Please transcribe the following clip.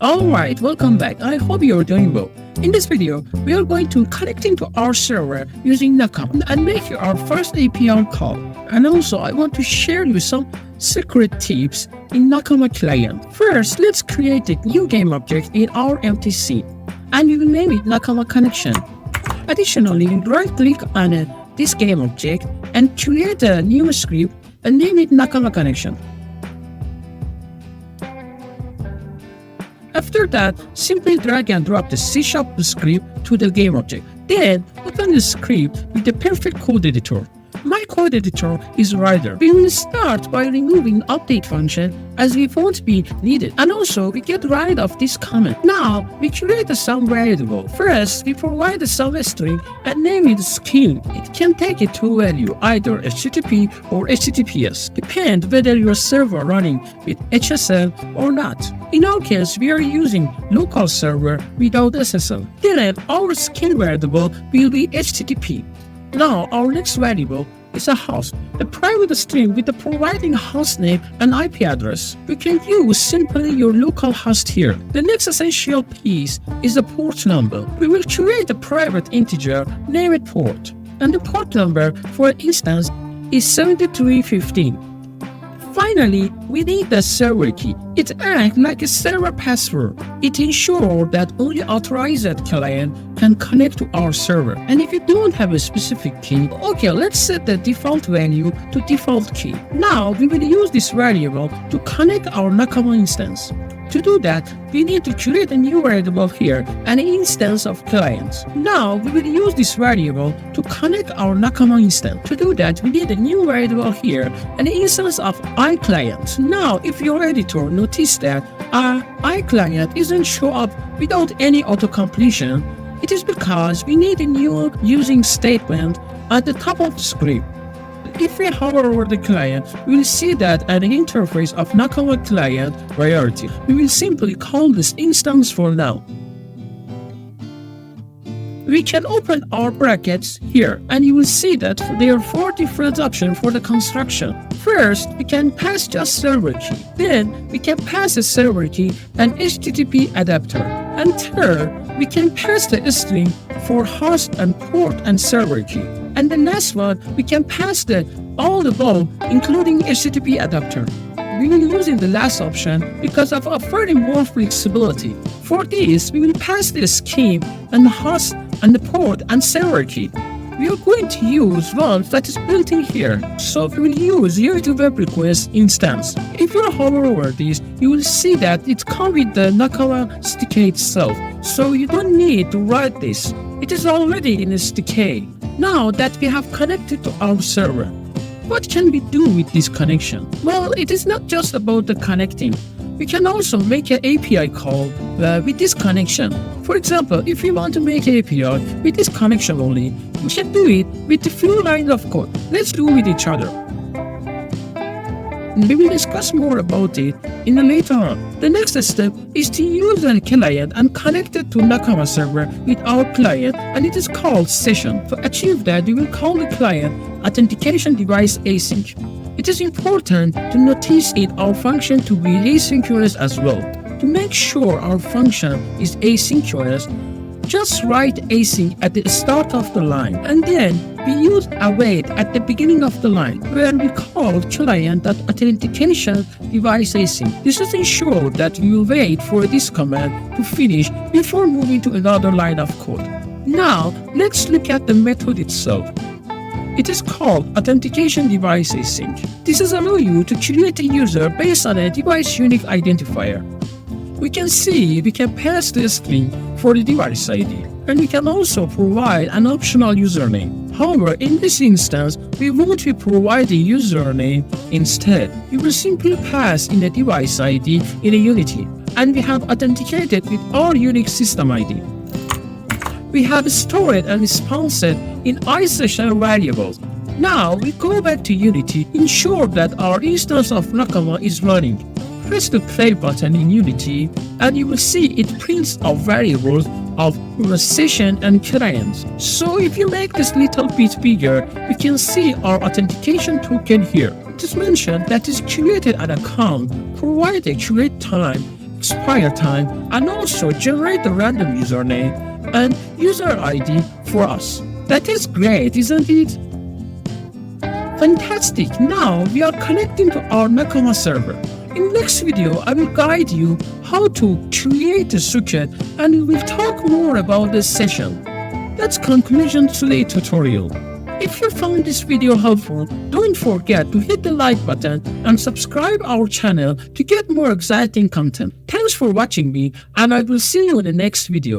Alright, welcome back. I hope you're doing well. In this video, we are going to connect into our server using Nakama and make our first API call. And also, I want to share you some secret tips in Nakama client. First, let's create a new game object in our empty scene, and we will name it Nakama connection. Additionally, right-click on this game object and create a new script and name it Nakama connection. After that, simply drag and drop the C# script to the game object. Then, open the script with the perfect code editor. My code editor is Rider. We will start by removing update function as we won't be needed. And also, we get rid of this comment. Now, we create a sum variable. First, we provide a sum string and name it skin. It can take a two value, either HTTP or HTTPS. Depend whether your server running with HSL or not. In our case, we are using local server without SSL. Then, our skin variable will be HTTP. Now, our next variable is a host, a private string with the providing host name and IP address. You can use simply your local host here. The next essential piece is the port number. We will create a private integer, name it port, and the port number for an instance is 7315. Finally, we need the server key. It acts like a server password. It ensures that only authorized client can connect to our server. And if you don't have a specific key, okay, let's set the default value to default key. Now, we will use this variable to connect our Nakama instance. To do that, we need to create a new variable here, an instance of clients. Now, we will use this variable to connect our Nakama instance. To do that, we need a new variable here, an instance of iClient. Now, if your editor noticed that our iClient isn't show up without any autocompletion, it is because we need a new using statement at the top of the script. If we hover over the client, we will see that an interface of Nakama client variety. We will simply call this instance for now. We can open our brackets here, and you will see that there are 4 different options for the construction. First, we can pass just server key. Then, we can pass a server key and HTTP adapter. And third, we can pass the string for host and port and server key. And the last one, we can pass all above, including HTTP adapter. We will use the last option because of offering more flexibility. For this, we will pass the scheme and the host and the port and server key. We are going to use one that is built in here. So we will use URL web request instance. If you hover over this, you will see that it comes with the Nakama SDK itself. So you don't need to write this. It is already in the SDK. Now that we have connected to our server, what can we do with this connection? Well, it is not just about the connecting. We can also make an API call with this connection. For example, if we want to make an API with this connection only, we can do it with a few lines of code. Let's do with each other. We will discuss more about it in the later on. The next step is to use a client and connect it to Nakama server with our client, and it is called session. To achieve that, we will call the client authentication device async. It is important to notice our function to be asynchronous as well. To make sure our function is asynchronous, just write async at the start of the line, and then we use await at the beginning of the line, where we call client.authentication device async. This is ensure that we will wait for this command to finish before moving to another line of code. Now, let's look at the method itself. It is called authentication device async. This is allow you to create a user based on a device unique identifier. We can see we can pass the string for the device ID, and we can also provide an optional username. However, in this instance, we won't be providing username. Instead, we will simply pass in the device ID in a Unity, and we have authenticated with our unique system ID. We have stored and responded in iSession variables. Now we go back to Unity, ensure that our instance of Nakama is running. Press the play button in Unity, and you will see it prints out variables of session and clients. So if you make this little bit bigger, you can see our authentication token here. It is mentioned that is created an account, provide a create time, expire time and also generate the random username and user ID for us. That is great, isn't it? Fantastic! Now we are connecting to our Nakama server. In the next video, I will guide you how to create a socket and we will talk more about this session. That's conclusion to the tutorial. If you found this video helpful, don't forget to hit the like button and subscribe our channel to get more exciting content. Thanks for watching me and I will see you in the next video.